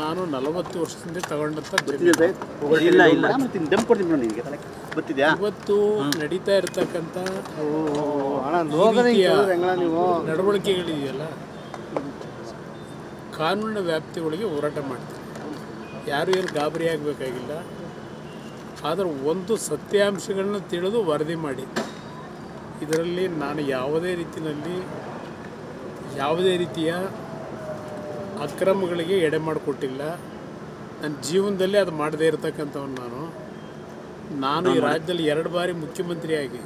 ನಾನು 40 ವರ್ಷದಿಂದ ತಗೊಂಡಂತ ಇವತ್ತು ನಡೀತಾ ಇರತಕ್ಕಂಥ ನಡವಳಿಕೆಗಳಿದೆಯಲ್ಲ, ಕಾನೂನಿನ ವ್ಯಾಪ್ತಿಯೊಳಗೆ ಹೋರಾಟ ಮಾಡ್ತಾರೆ. ಯಾರು ಏನು ಗಾಬರಿ ಆಗಬೇಕಾಗಿಲ್ಲ. ಆದರೆ ಒಂದು ಸತ್ಯಾಂಶಗಳನ್ನ ತಿಳಿದು ವರದಿ ಮಾಡಿ. ಇದರಲ್ಲಿ ನಾನು ಯಾವುದೇ ರೀತಿಯ ಅಕ್ರಮಗಳಿಗೆ ಎಡೆ ಮಾಡಿಕೊಟ್ಟಿಲ್ಲ. ನನ್ನ ಜೀವನದಲ್ಲೇ ಅದು ಮಾಡದೇ ಇರತಕ್ಕಂಥವ್ನು ನಾನು ಈ ರಾಜ್ಯದಲ್ಲಿ 2 ಬಾರಿ ಮುಖ್ಯಮಂತ್ರಿಯಾಗಿ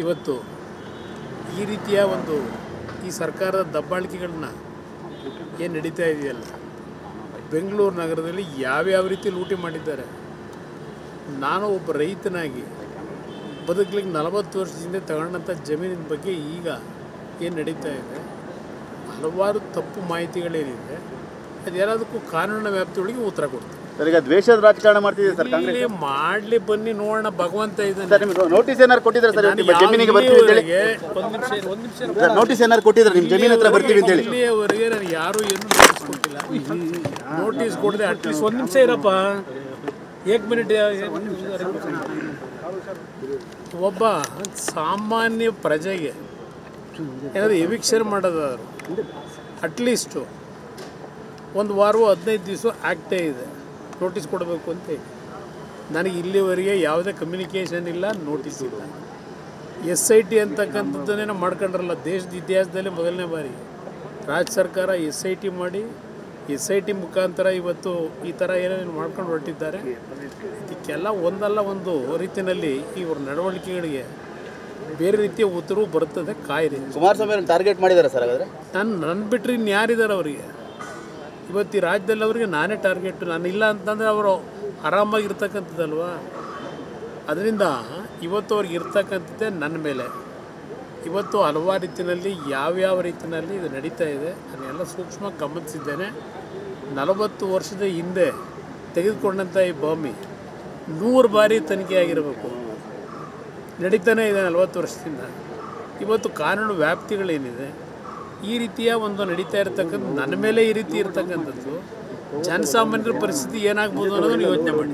ಇವತ್ತು ಈ ರೀತಿಯ ಈ ಸರ್ಕಾರದ ದಬ್ಬಾಳಿಕೆಗಳನ್ನ ಏನು ನಡೀತಾ ಇದೆಯಲ್ಲ, ಬೆಂಗಳೂರು ನಗರದಲ್ಲಿ ಯಾವ್ಯಾವ ರೀತಿ ಲೂಟಿ ಮಾಡಿದ್ದಾರೆ. ನಾನು ಒಬ್ಬ ರೈತನಾಗಿ ಬದುಕಲಿಕ್ಕೆ 40 ವರ್ಷದಿಂದ ತಗೊಂಡಂಥ ಜಮೀನಿನ ಬಗ್ಗೆ ಈಗ ಏನು ನಡೀತಾ ಇದೆ, ಹಲವಾರು ತಪ್ಪು ಮಾಹಿತಿಗಳೇನಿದೆ, ಅದು ಎಲ್ಲದಕ್ಕೂ ಕಾನೂನಿನ ವ್ಯಾಪ್ತಿಯೊಳಗೆ ಉತ್ತರ ಕೊಡ್ತೀನಿ. ಸರ್, ಈಗ ದ್ವೇಷದ ರಾಜಕಾರಣ ಮಾಡ್ತಿದೆ ಸರ್ ಕಾಂಗ್ರೆಸ್. ಮಾಡಲಿ, ಬನ್ನಿ ನೋಡೋಣ, ಭಗವಂತ ಇದ್ದಾನೆ. ನೋಟಿಸ್ ಏನಾರು ಕೊಟ್ಟಿದ್ದಾರೆ ಸರ್? ಜಮೀನಿಗೆ ಬರ್ತೀವಿ ಅಂತ ಹೇಳಿ ನೋಟಿಸ್ ಏನಾರು ಕೊಟ್ಟಿದ್ದಾರೆ? ನಿಮ್ಮ ಜಮೀನು ಹತ್ರ ಬರ್ತೀವಿ ಅಂತ ಹೇಳಿ ಇಲ್ಲಿಯವರೆಗೆ ನಾನು ಯಾರು ಏನು ನೋಟಿಸ್ ಕೊಟ್ಟಿಲ್ಲ. ನೋಟಿಸ್ ಕೊಡದೆ ಅಟ್ಲೀಸ್ಟ್ 1 ನಿಮಿಷ ಇರಪ್ಪ, 1 ಮಿನಿಟ್. ಒಬ್ಬ ಸಾಮಾನ್ಯ ಪ್ರಜೆಗೆ ಏನಾದರೂ ಎವಿಕ್ಷನ್ ಮಾಡೋದಾದ್ರು ಅಟ್ಲೀಸ್ಟು 1 ವಾರವೋ 15 ದಿವಸ ಆಗ್ತೇ ಇದೆ ನೋಟಿಸ್ ಕೊಡಬೇಕು ಅಂತ ಹೇಳಿ. ನನಗೆ ಇಲ್ಲಿವರೆಗೆ ಯಾವುದೇ ಕಮ್ಯುನಿಕೇಷನ್ ಇಲ್ಲ, ನೋಟಿಸ್ ಇಲ್ಲ. SIT ಅಂತಕ್ಕಂಥದ್ದನ್ನೇನೋ ಮಾಡ್ಕೊಂಡ್ರಲ್ಲ, ದೇಶದ ಇತಿಹಾಸದಲ್ಲೇ ಮೊದಲನೇ ಬಾರಿ ರಾಜ್ಯ ಸರ್ಕಾರ SIT ಮಾಡಿ SIT ಮುಖಾಂತರ ಇವತ್ತು ಈ ಥರ ಏನೇನು ಮಾಡ್ಕೊಂಡು ಹೊರಟಿದ್ದಾರೆ. ಇದಕ್ಕೆಲ್ಲ ಒಂದಲ್ಲ ಒಂದು ರೀತಿಯಲ್ಲಿ ಇವ್ರ ನಡವಳಿಕೆಗಳಿಗೆ ಬೇರೆ ರೀತಿಯ ಉತ್ತರವು ಬರ್ತದೆ. ಕಾಯಿದೆ ಕುಮಾರಸ್ವಾಮಿ ಟಾರ್ಗೆಟ್ ಮಾಡಿದ್ದಾರೆ ಸರ್. ಹಾಗಾದರೆ ನನ್ನ ಬಿಟ್ಟರೆ ಇನ್ಯಾರಿದ್ದಾರೆ ಅವರಿಗೆ? ಇವತ್ತು ಈ ರಾಜ್ಯದಲ್ಲಿ ಅವರಿಗೆ ನಾನೇ ಟಾರ್ಗೆಟ್. ನಾನು ಇಲ್ಲ ಅಂತಂದರೆ ಅವರು ಆರಾಮಾಗಿರ್ತಕ್ಕಂಥದ್ದಲ್ವ. ಅದರಿಂದ ಇವತ್ತು ಅವ್ರಿಗೆ ಇರ್ತಕ್ಕಂಥದ್ದೇ ನನ್ನ ಮೇಲೆ. ಇವತ್ತು ಹಲವಾರು ರೀತಿಯಲ್ಲಿ ಯಾವ್ಯಾವ ರೀತಿಯಲ್ಲಿ ಇದು ನಡೀತಾ ಇದೆ ಅದನ್ನೆಲ್ಲ ಸೂಕ್ಷ್ಮವಾಗಿ ಗಮನಿಸಿದ್ದೇನೆ. 40 ವರ್ಷದ ಹಿಂದೆ ತೆಗೆದುಕೊಂಡಂಥ ಈ ಭೂಮಿ 100 ಬಾರಿ ತನಿಖೆ ಆಗಿರಬೇಕು. ನಡೀತಾನೆ ಇದೆ 40 ವರ್ಷದಿಂದ. ಇವತ್ತು ಕಾನೂನು ವ್ಯಾಪ್ತಿಗಳೇನಿದೆ, ಈ ರೀತಿಯ ನಡೀತಾ ಇರತಕ್ಕಂಥ ನನ್ನ ಮೇಲೆ ಈ ರೀತಿ ಇರ್ತಕ್ಕಂಥದ್ದು ಜನಸಾಮಾನ್ಯರ ಪರಿಸ್ಥಿತಿ ಏನಾಗ್ಬೋದು ಅನ್ನೋದನ್ನು ಯೋಚನೆ ಮಾಡಿ.